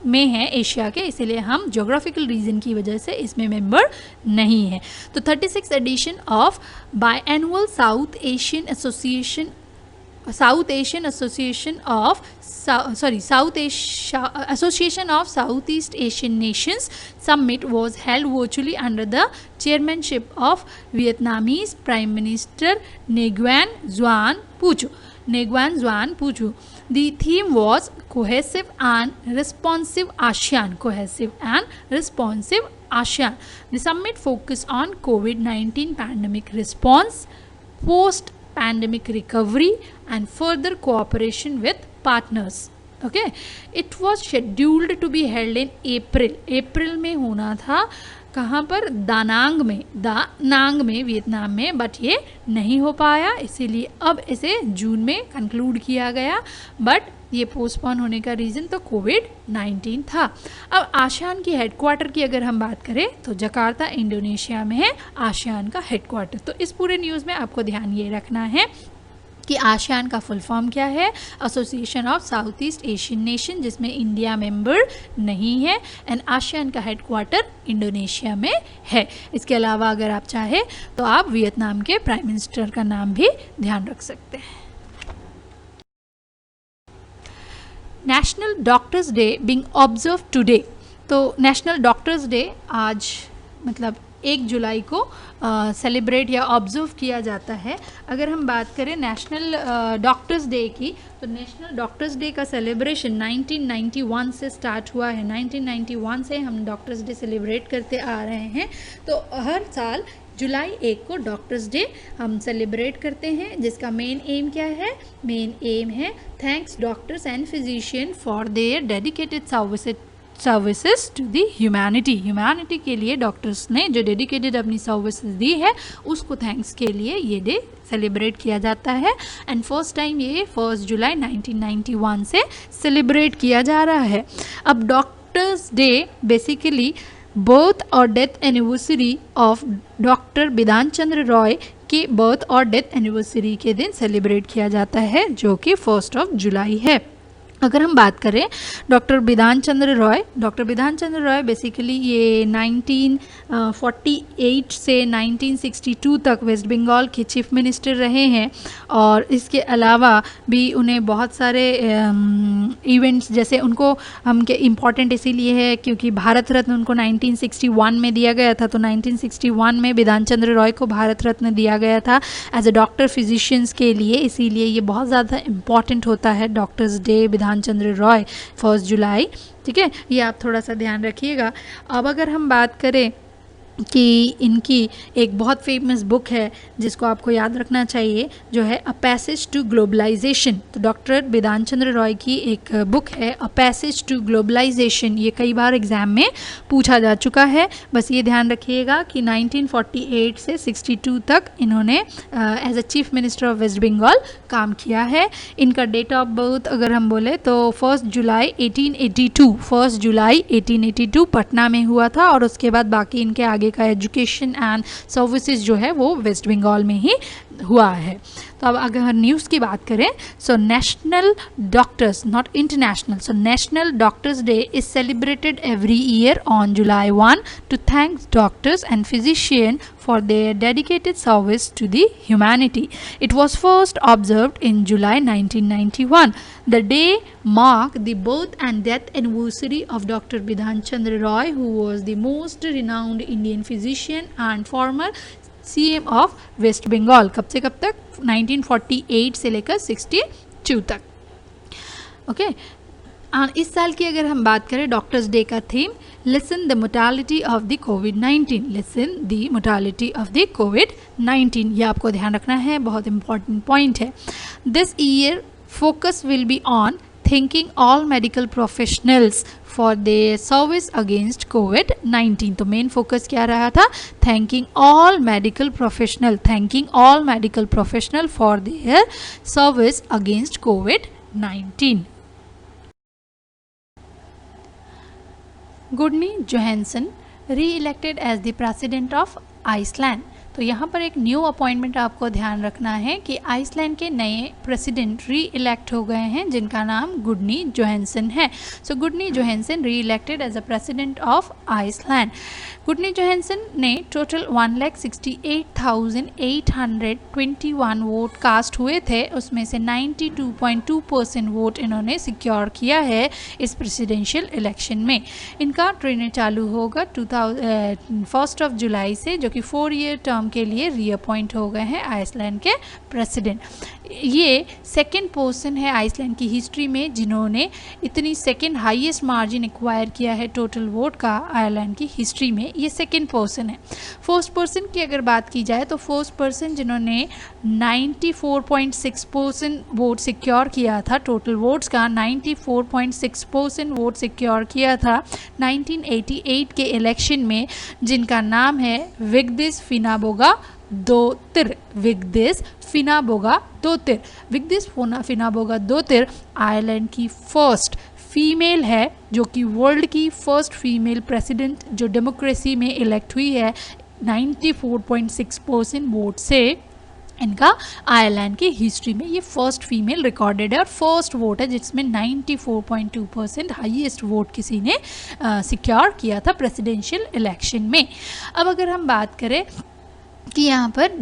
में है एशिया के, इसीलिए हम ज्योग्राफिकल रीजन की वजह से इसमें मेंबर नहीं है। तो 36th edition of biannual South Asian association of Southeast Asian Nations Summit was held virtually under the chairmanship of Vietnamese Prime Minister Nguyen Xuan Phu. The theme was cohesive and responsive ASEAN. The summit focused on COVID-19 pandemic response, post-pandemic recovery and further cooperation with partners. Okay, it was scheduled to be held in April में होना था, कहाँ पर, दानांग में Vietnam में, but ये नहीं हो पाया, इसीलिए अब इसे जून में कंक्लूड किया गया, बट ये पोस्टपोन होने का रीज़न तो कोविड-19 था। अब आसियान की हेडक्वार्टर की अगर हम बात करें तो जकार्ता इंडोनेशिया में है आसियान का हेडक्वार्टर। तो इस पूरे न्यूज़ में आपको ध्यान ये रखना है कि आसियान का फुल फॉर्म क्या है, association of south east Asian nation, जिसमें इंडिया मेंबर नहीं है, एंड आसियान का हेडक्वार्टर इंडोनेशिया में है। इसके अलावा अगर आप चाहें तो आप वियतनाम के प्राइम मिनिस्टर का नाम भी ध्यान रख सकते हैं। National doctors day being observe today. तो नेशनल डॉक्टर्स डे आज मतलब 1 जुलाई को सेलिब्रेट या ऑब्जर्व किया जाता है। अगर हम बात करें नेशनल डॉक्टर्स डे की, तो नेशनल डॉक्टर्स डे का सेलिब्रेशन 1991 से स्टार्ट हुआ है। 1991 से हम डॉक्टर्स डे सेलिब्रेट करते आ रहे हैं। तो हर साल जुलाई 1 को डॉक्टर्स डे हम सेलिब्रेट करते हैं, जिसका मेन एम क्या है, मेन एम है thanks doctors and physician for their dedicated services to the humanity के लिए डॉक्टर्स ने जो डेडिकेटेड अपनी सर्विसेज दी है उसको थैंक्स के लिए ये डे सेलिब्रेट किया जाता है। एंड फर्स्ट टाइम ये 1 जुलाई 1991 से सेलिब्रेट किया जा रहा है। अब डॉक्टर्स डे बेसिकली बर्थ और डेथ एनिवर्सरी ऑफ डॉक्टर बिधान चंद्र रॉय के बर्थ और डेथ एनिवर्सरी के दिन सेलिब्रेट किया जाता है, जो कि 1 जुलाई है। अगर हम बात करें डॉक्टर बिधान चंद्र रॉय बेसिकली ये 1948 से 1962 तक वेस्ट बंगाल के चीफ मिनिस्टर रहे हैं, और इसके अलावा भी उन्हें बहुत सारे इवेंट्स, जैसे उनको हम के इम्पॉर्टेंट इसीलिए है क्योंकि भारत रत्न उनको 1961 में दिया गया था। तो 1961 में बिधान चंद्र रॉय को भारत रत्न दिया गया था एज अ डॉक्टर फिजिशियंस के लिए, इसीलिए ये बहुत ज़्यादा इम्पॉर्टेंट होता है डॉक्टर्स डे बिधान चंद्र रॉय 1 जुलाई। ठीक है, ये आप थोड़ा सा ध्यान रखिएगा। अब अगर हम बात करें कि इनकी एक बहुत फेमस बुक है जिसको आपको याद रखना चाहिए, जो है अ पैसेज टू ग्लोबलाइजेशन। तो डॉक्टर बिधान चंद्र रॉय की एक बुक है अ पैसेज टू ग्लोबलाइजेशन। ये कई बार एग्ज़ाम में पूछा जा चुका है। बस ये ध्यान रखिएगा कि 1948 से 62 तक इन्होंने as a chief minister of West Bengal काम किया है। इनका डेट ऑफ बर्थ अगर हम बोले तो 1 जुलाई 1882 पटना में हुआ था, और उसके बाद बाकी इनके आगे का एजुकेशन एंड सर्विसेज जो है वो वेस्ट बंगाल में ही हुआ है। तो अब अगर न्यूज़ की बात करें, so national doctors not international, so national doctors day is celebrated every year on July 1 to thank doctors and physicians for their dedicated service to the humanity. It was first observed in July 1991. The day marked the birth and death anniversary of Dr. Bidhan Chandra Roy, who was the most renowned Indian physician and former CM of West Bengal. कब से कब तक? 1948 से लेकर 62 तक। Okay, इस साल की अगर हम बात करें डॉक्टर्स डे का theme listen the mortality of the covid, listen the mortality of the covid. ये आपको ध्यान रखना है, बहुत इंपॉर्टेंट पॉइंट है। This year focus will be on thanking all medical professionals for their service against covid. तो main focus क्या रहा था? Thanking all medical professional for their service against covid. Gudni Johannesson re-elected as the president of Iceland. तो यहाँ पर एक new appointment आपको ध्यान रखना है कि आइसलैंड के नए प्रेसिडेंट री इलेक्ट हो गए हैं जिनका नाम गुडनी जोहानसन है। सो गुडनी जोहानसन री elected as a president of Iceland. Gudni Johannesson ने टोटल 1,68,821 वोट कास्ट हुए थे, उसमें से 92.2% वोट इन्होंने सिक्योर किया है इस प्रेसिडेंशियल इलेक्शन में। इनका ट्रेन चालू होगा 1 जुलाई से, जो कि 4 ईयर टर्म के लिए रीअपॉइंट हो गए हैं आइसलैंड के प्रेसिडेंट। ये सेकंड पर्सन है आइसलैंड की हिस्ट्री में जिन्होंने इतनी सेकंड हाईएस्ट मार्जिन एक्वायर किया है टोटल वोट का आयरलैंड की हिस्ट्री में। ये सेकंड पर्सन है। फर्स्ट पर्सन की अगर बात की जाए तो फर्स्ट पर्सन जिन्होंने 94.6% वोट सिक्योर किया था, टोटल वोट्स का 94.6% वोट सिक्योर किया था 1988 के इलेक्शन में, जिनका नाम है विग्दिस फिनाबोगा दोतिर। विग्दिस फिनाबोगा दोतिर। विग्दिस फिनाबोगा दोतिर आयरलैंड की फर्स्ट फीमेल है, जो कि वर्ल्ड की फर्स्ट फीमेल प्रेसिडेंट जो डेमोक्रेसी में इलेक्ट हुई है 94.6% वोट से। इनका आयरलैंड की हिस्ट्री में ये फर्स्ट फीमेल रिकॉर्डेड है और फर्स्ट वोट है जिसमें 94.2% हाईएस्ट वोट किसी ने सिक्योर किया था प्रेसिडेंशियल इलेक्शन में। अब अगर हम बात करें कि यहाँ पर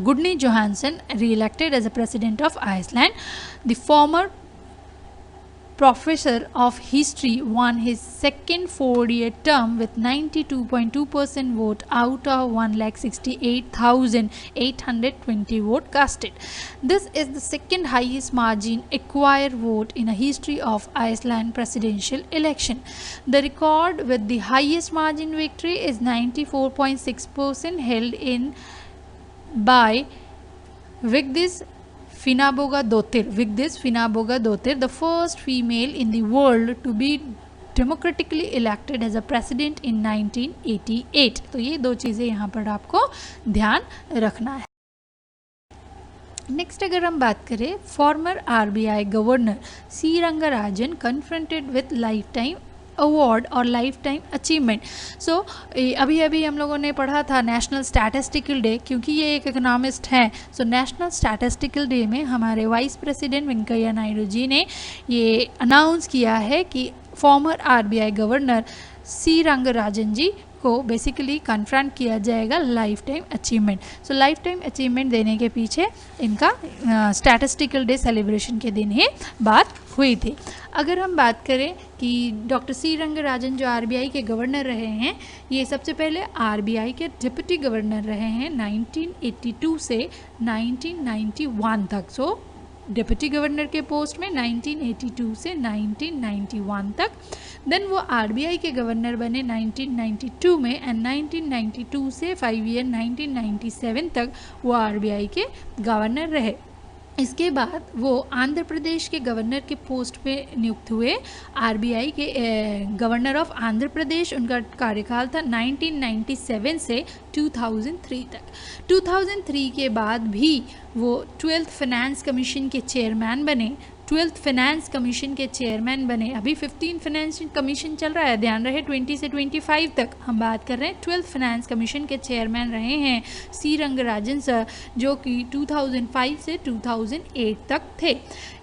गुडनी जोहानसन री elected as a president of Iceland, the former Professor of History won his second 4-year term with 92.2% vote out of 1,68,820 vote casted. This is the second highest margin acquired vote in a history of Iceland presidential election. The record with the highest margin victory is 94.6% held in by Vigdis Finnboga Dottir. Vigdis Finnboga Dottir, the first female in the world to be democratically elected as a president in 1988. तो ये दो चीज़ें यहाँ पर आपको ध्यान रखना है। नेक्स्ट अगर हम बात करें, former RBI governor C Rangarajan confronted with lifetime award और लाइफ टाइम अचीवमेंट। सो अभी अभी हम लोगों ने पढ़ा था नेशनल स्टैटिस्टिकल डे, क्योंकि ये एक इकोनॉमिस्ट हैं। सो नेशनल स्टैटिस्टिकल डे में हमारे वाइस प्रेसिडेंट वेंकैया नायडू जी ने ये अनाउंस किया है कि former RBI governor C Rangarajan ji को बेसिकली कन्फ्रंट किया जाएगा life time achievement. So life time achievement देने के पीछे इनका स्टैटिस्टिकल डे सेलिब्रेशन के दिन ही बात हुई थी। अगर हम बात करें कि डॉक्टर सी रंगराजन जो RBI के गवर्नर रहे हैं, ये सबसे पहले RBI के डिप्टी गवर्नर रहे हैं 1982 से 1991 तक। सो डिप्टी गवर्नर के पोस्ट में 1982 से 1991 तक। देन वो RBI के गवर्नर बने 1992 में एंड 1992 से 5 ईयर 1997 तक वो RBI के गवर्नर रहे। इसके बाद वो आंध्र प्रदेश के गवर्नर के पोस्ट पे नियुक्त हुए, RBI के गवर्नर ऑफ आंध्र प्रदेश। उनका कार्यकाल था 1997 से 2003 तक। 2003 के बाद भी वो 12th फाइनेंस कमीशन के चेयरमैन बने। 12th फाइनेंस कमीशन के चेयरमैन बने। अभी 15 फाइनेंस कमीशन चल रहा है, ध्यान रहे 20 से 25 तक हम बात कर रहे हैं। 12th फाइनेंस कमीशन के चेयरमैन रहे हैं सी रंगराजन सर, जो कि 2005 से 2008 तक थे।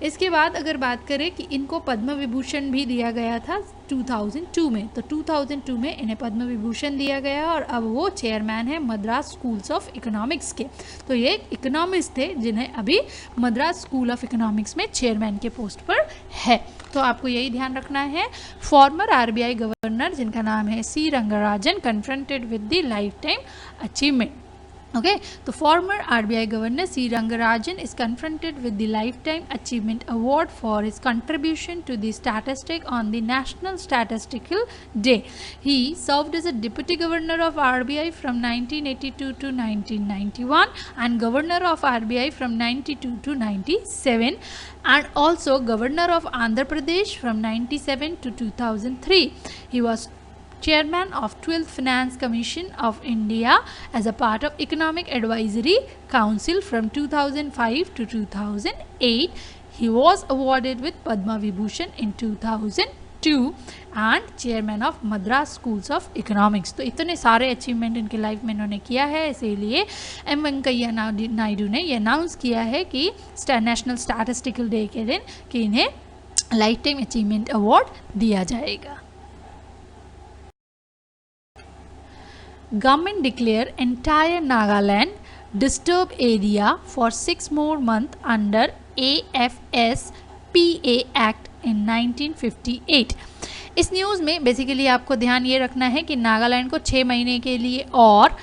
इसके बाद अगर बात करें कि इनको पद्म विभूषण भी दिया गया था 2002 में, तो 2002 में इन्हें पद्म विभूषण दिया गया और अब वो चेयरमैन है मद्रास स्कूल्स ऑफ इकोनॉमिक्स के। तो ये इकोनॉमिस्ट थे जिन्हें अभी मद्रास स्कूल ऑफ इकोनॉमिक्स में चेयरमैन के पोस्ट पर है। तो आपको यही ध्यान रखना है। फॉर्मर RBI गवर्नर जिनका नाम है C Rangarajan confronted with the life time achievement. Okay, the former RBI Governor C. Rangarajan is confronted with the Lifetime Achievement Award for his contribution to the statistic on the National Statistical Day. He served as a Deputy Governor of RBI from 1982 to 1991 and Governor of RBI from 92 to 97 and also Governor of Andhra Pradesh from 97 to 2003. He was Chairman of 12th Finance Commission of India as a part of Economic Advisory Council from 2005 to 2008. He was awarded with Padma Vibhushan in 2002 and Chairman of Madras Schools of Economics. तो इतने सारे achievement इनके life में इन्होंने किया है, इसीलिए M Venkaiah Naidu ने ये अनाउंस किया है कि नेशनल स्टैटिस्टिकल डे के दिन कि इन्हें लाइफ टाइम अचीवमेंट अवार्ड दिया जाएगा. Government declare entire Nagaland disturbed area for 6 more months under AFS-PA Act in 1958. इस न्यूज़ में बेसिकली आपको ध्यान ये रखना है कि नागालैंड को 6 महीने के लिए और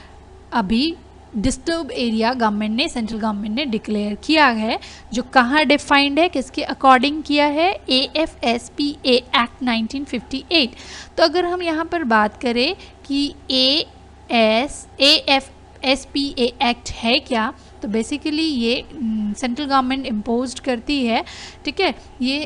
अभी डिस्टर्ब एरिया गवर्नमेंट ने, सेंट्रल गवर्नमेंट ने डिक्लेयर किया है, जो कहाँ डिफाइंड है, किसके अकॉर्डिंग किया है, AFS-PA एक्ट 1958. तो अगर हम यहाँ पर बात करें कि AFS-PA एक्ट है क्या, तो बेसिकली ये सेंट्रल गवर्नमेंट इम्पोज्ड करती है, ठीक है. ये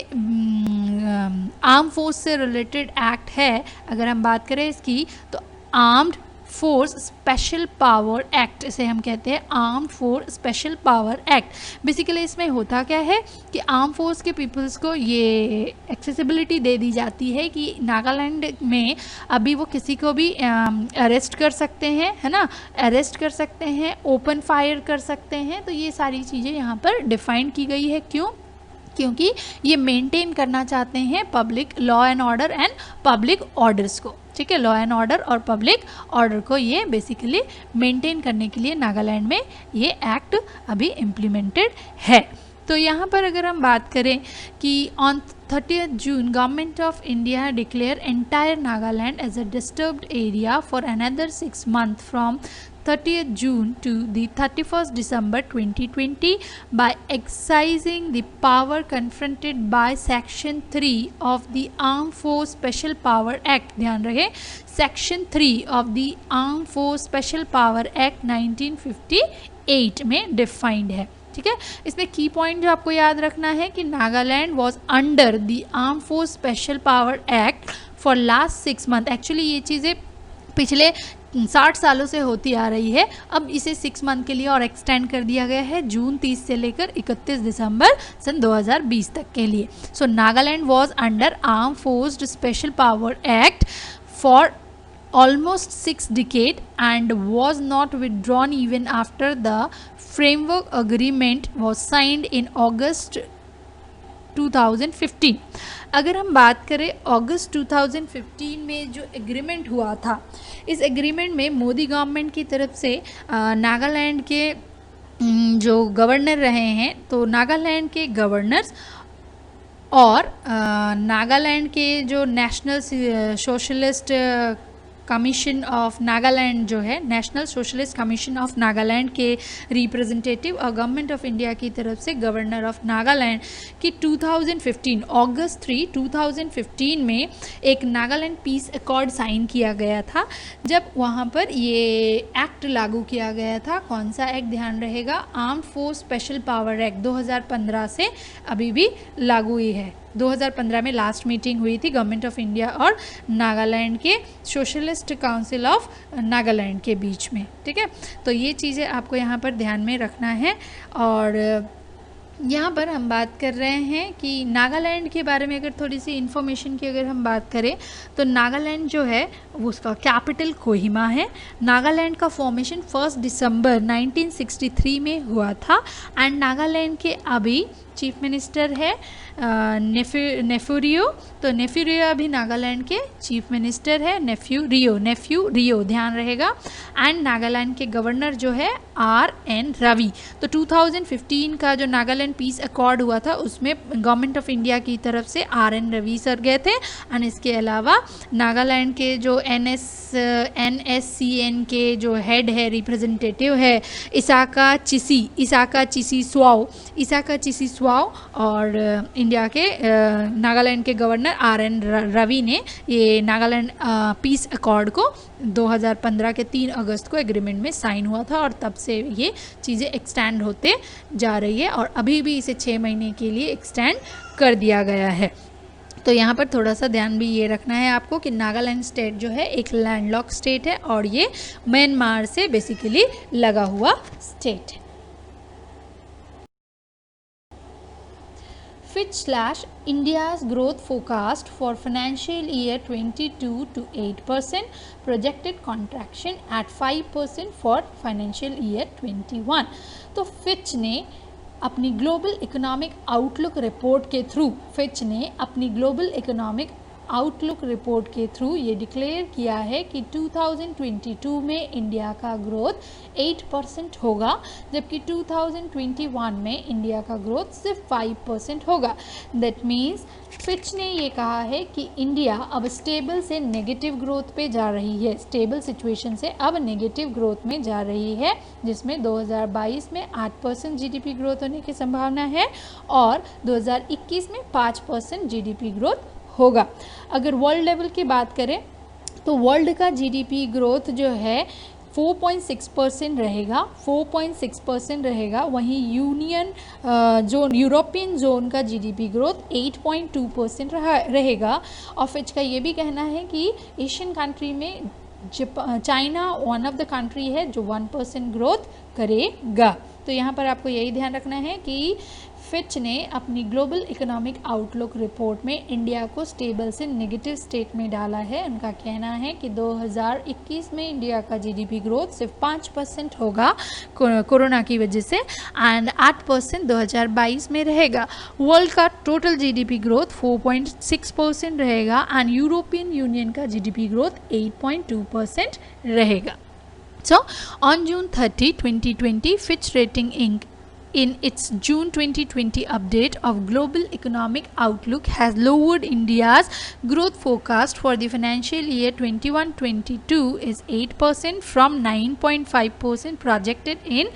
आर्म फोर्स से रिलेटेड एक्ट है. अगर हम बात करें इसकी तो armed force special power act, इसे हम कहते हैं armed force special power act. Basically इसमें होता क्या है कि आर्म फोर्स के पीपल्स को ये एक्सेसिबिलिटी दे दी जाती है कि नागालैंड में अभी वो किसी को भी अरेस्ट कर सकते हैं, है ना, अरेस्ट कर सकते हैं, ओपन फायर कर सकते हैं. तो ये सारी चीज़ें यहाँ पर डिफाइन की गई है. क्यों? क्योंकि ये मेंटेन करना चाहते हैं public law and order and public orders को, ठीक है. लॉ एंड ऑर्डर और पब्लिक ऑर्डर को ये बेसिकली मेंटेन करने के लिए नागालैंड में ये एक्ट अभी इम्प्लीमेंटेड है. तो यहाँ पर अगर हम बात करें कि on 30th June government of India declare entire Nagaland as a disturbed area for another 6 months from 30th June to the 31st December 2020 by exercising the power confronted by Section 3 of the Armed Force Special Power Act. ध्यान रहे, Section 3 of the Armed Force Special Power Act 1958 में defined है, ठीक है. इसमें की point जो आपको याद रखना है कि Nagaland was under the arm force special power act for last 6 months. Actually ये चीज़ें पिछले 60 सालों से होती आ रही है. अब इसे 6 month के लिए और एक्सटेंड कर दिया गया है जून 30 से लेकर 31 दिसंबर सन 2020 तक के लिए. So Nagaland was under armed forces special power act for almost 6 decades and was not withdrawn even after the framework agreement was signed in August 2015. अगर हम बात करें अगस्त 2015 में जो एग्रीमेंट हुआ था, इस एग्रीमेंट में मोदी गवर्नमेंट की तरफ से नागालैंड के जो गवर्नर रहे हैं, तो नागालैंड के गवर्नर्स और नागालैंड के जो national socialist commission of Nagaland जो है, national socialist commission of Nagaland के रिप्रेजेंटेटिव और गवर्नमेंट ऑफ इंडिया की तरफ से गवर्नर ऑफ नागालैंड की 2015 अगस्त 3 2015 में एक नागालैंड पीस अकॉर्ड साइन किया गया था, जब वहाँ पर ये एक्ट लागू किया गया था. कौन सा एक्ट ध्यान रहेगा? Armed force special power act 2015 से अभी भी लागू ही है. 2015 में लास्ट मीटिंग हुई थी गवर्नमेंट ऑफ इंडिया और नागालैंड के सोशलिस्ट काउंसिल ऑफ नागालैंड के बीच में, ठीक है. तो ये चीज़ें आपको यहाँ पर ध्यान में रखना है. और यहाँ पर हम बात कर रहे हैं कि नागालैंड के बारे में अगर थोड़ी सी इन्फॉर्मेशन की अगर हम बात करें तो नागालैंड जो है वो उसका कैपिटल कोहिमा है. नागालैंड का फॉर्मेशन 1 दिसंबर 1963 में हुआ था एंड नागालैंड के अभी चीफ मिनिस्टर है नेफ्यू, तो नेफ्यू अभी नागालैंड के चीफ मिनिस्टर है, नेफ्यू रियो ध्यान रहेगा। एंड नागालैंड के गवर्नर जो है RN रवि। तो 2015 का जो नागालैंड पीस अकॉर्ड हुआ था उसमें गवर्नमेंट ऑफ इंडिया की तरफ से RN रवि सर गए थे। एंड इसके अलावा नागालैंड के जो NSCN के जो हेड है, रिप्रेजेंटेटिव है इसाका चिसी स्वाओ, और इंडिया के नागालैंड के गवर्नर RN रवि ने ये नागालैंड पीस अकॉर्ड को 2015 के 3 अगस्त को एग्रीमेंट में साइन हुआ था, और तब से ये चीज़ें एक्सटेंड होते जा रही है, और अभी भी इसे 6 महीने के लिए एक्सटेंड कर दिया गया है। तो यहाँ पर थोड़ा सा ध्यान भी ये रखना है आपको कि नागालैंड स्टेट जो है एक लैंडलॉक स्टेट है, और ये म्यांमार से बेसिकली लगा हुआ स्टेट है। Fitch/India's growth forecast for financial year 22 to 8%, projected contraction at 5% for financial year 21। तो फिच ने अपनी ग्लोबल इकोनॉमिक आउटलुक रिपोर्ट के थ्रू ये डिक्लेयर किया है कि 2022 में इंडिया का ग्रोथ 8% होगा, जबकि 2021 में इंडिया का ग्रोथ सिर्फ 5% होगा। दैट मीन्स फिच ने ये कहा है कि इंडिया अब स्टेबल से नेगेटिव ग्रोथ पे जा रही है, स्टेबल सिचुएशन से अब नेगेटिव ग्रोथ में जा रही है, जिसमें 2022 में 8% जीडीपी ग्रोथ होने की संभावना है, और 2021 में 5% जीडीपी ग्रोथ होगा। अगर वर्ल्ड लेवल की बात करें तो वर्ल्ड का जीडीपी ग्रोथ जो है 4.6% रहेगा, वहीं यूरोपियन जोन का जीडीपी ग्रोथ 8.2% रहेगा। और फिच का ये भी कहना है कि एशियन कंट्री में China one of the country है जो 1% ग्रोथ करेगा। तो यहाँ पर आपको यही ध्यान रखना है कि फिच ने अपनी ग्लोबल इकोनॉमिक आउटलुक रिपोर्ट में इंडिया को स्टेबल से नेगेटिव स्टेट में डाला है। उनका कहना है कि 2021 में इंडिया का जीडीपी ग्रोथ सिर्फ 5% होगा कोरोना की वजह से, एंड 8% 2022 में रहेगा। वर्ल्ड का टोटल जीडीपी ग्रोथ 4.6% रहेगा, एंड यूरोपियन यूनियन का जीडीपी ग्रोथ 8.2% रहेगा। So, on June 30, 2020, Fitch Ratings Inc. in its June 2020 update of Global Economic Outlook has lowered India's growth forecast for the financial year 21-22 is 8% from 9.5% projected in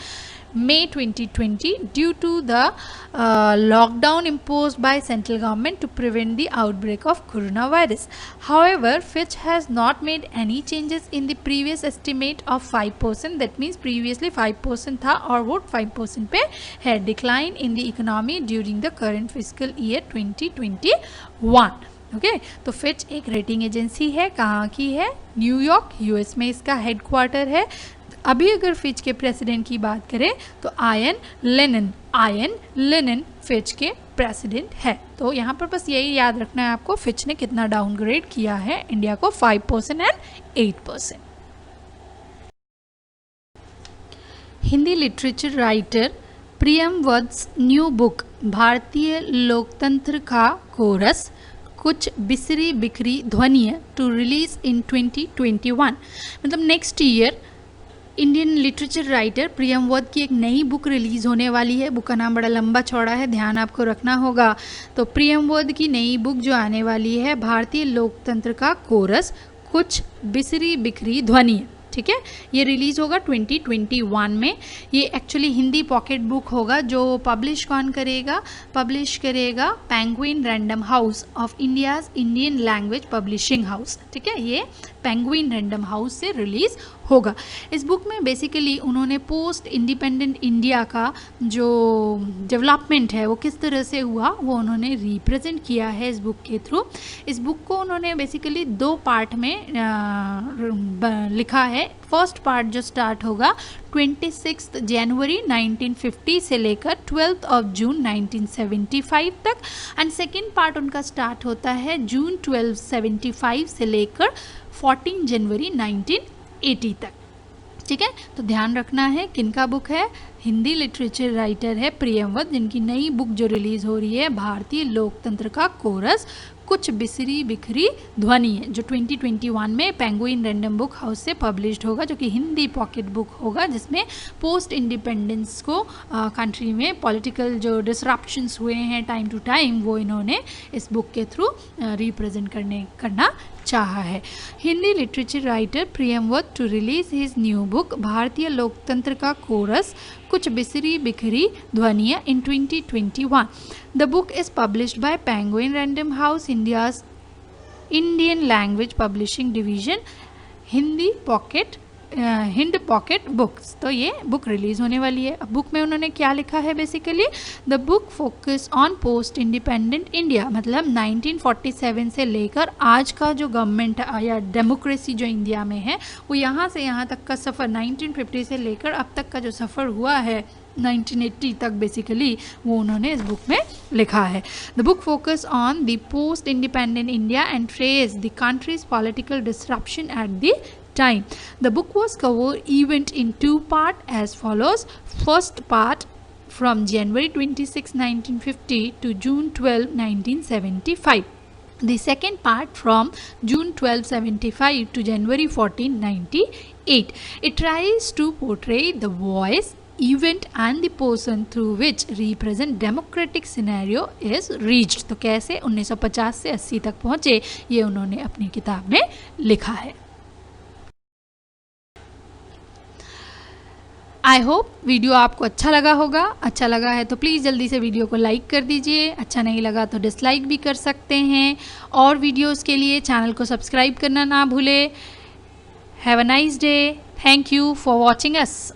May 2020 due to the lockdown imposed by central government to prevent the outbreak of coronavirus. However, Fitch has not made any changes in the previous estimate of 5%. That means previously 5% था और वो 5% पे है decline in the economy during the current fiscal year 2021. Okay तो Fitch एक rating agency है, कहाँ की है? न्यूयॉर्क यूएस में इसका हेडक्वार्टर है। अभी अगर फिच के प्रेसिडेंट की बात करें तो आयन लेनिन फिच के प्रेसिडेंट है। तो यहाँ पर बस यही याद रखना है आपको, फिच ने कितना डाउनग्रेड किया है इंडिया को, 5% and 8%। Hindi literature writer Priyam Vats new book भारतीय लोकतंत्र का कोरस कुछ बिसरी बिखरी ध्वनियाँ टू रिलीज इन 2021। मतलब next year Indian literature writer Priyam Vats की एक नई बुक रिलीज़ होने वाली है। बुक का नाम बड़ा लंबा चौड़ा है, ध्यान आपको रखना होगा। तो प्रियम वत्स की नई बुक जो आने वाली है भारतीय लोकतंत्र का कोरस कुछ बिसरी बिखरी ध्वनियाँ, ठीक है, ये रिलीज़ होगा 2021 में। ये एक्चुअली हिंदी पॉकेट बुक होगा जो पब्लिश करेगा penguin random house of India's Indian language publishing house, ठीक है, ये पेंगुइन रैंडम हाउस से रिलीज़ होगा। इस बुक में बेसिकली उन्होंने पोस्ट इंडिपेंडेंट इंडिया का जो डेवलपमेंट है वो किस तरह से हुआ वो उन्होंने रिप्रेजेंट किया है इस बुक के थ्रू। इस बुक को उन्होंने बेसिकली 2 पार्ट में लिखा है। फर्स्ट पार्ट जो स्टार्ट होगा 26 जनवरी 1950 से लेकर 12 जून 1975 तक, एंड सेकेंड पार्ट उनका स्टार्ट होता है जून 1275 से लेकर 14 जनवरी 1980 तक, ठीक है। तो ध्यान रखना है किनका बुक है, हिंदी लिटरेचर राइटर है प्रियमवत, जिनकी नई बुक जो रिलीज़ हो रही है भारतीय लोकतंत्र का कोरस, कुछ बिसरी बिखरी ध्वनि है, जो 2021 में पेंगुइन रैंडम बुक हाउस से पब्लिश्ड होगा, जो कि हिंदी पॉकेट बुक होगा, जिसमें पोस्ट इंडिपेंडेंस को कंट्री में पॉलिटिकल जो डिसरप्शंस हुए हैं टाइम टू टाइम, वो इन्होंने इस बुक के थ्रू रिप्रेजेंट करना चाहा है। Hindi literature writer Priyamvat to release his new book भारतीय लोकतंत्र का कोरस, कुछ बिसरी बिखरी ध्वनियाँ in 2021. The book is published by Penguin Random House, India's Indian Language Publishing Division, Hind pocket books. तो ये बुक रिलीज़ होने वाली है। अब बुक में उन्होंने क्या लिखा है basically, the book focus on post independent India, मतलब 1947 से लेकर आज का जो गवर्नमेंट या डेमोक्रेसी जो इंडिया में है, वो यहाँ से यहाँ तक का सफ़र 1950 से लेकर अब तक का जो सफ़र हुआ है 1980 तक बेसिकली, वो उन्होंने इस बुक में लिखा है। The book focus on the post independent India and trace the countries political disruption at the time. The book was covered event in two parts as follows. First part from January 26, 1950 to June 12, 1975. The second part from June 1275 to January 14, 98. It tries to portray the voice, event and the person through which represent democratic scenario is reached. तो कैसे 1950 से 80 तक पहुँचे, ये उन्होंने अपनी किताब में लिखा है। आई होप वीडियो आपको अच्छा लगा होगा। अच्छा लगा है तो प्लीज़ जल्दी से वीडियो को लाइक कर दीजिए, अच्छा नहीं लगा तो डिसलाइक भी कर सकते हैं, और वीडियोस के लिए चैनल को सब्सक्राइब करना ना भूलें। Have a nice day, thank you for watching us.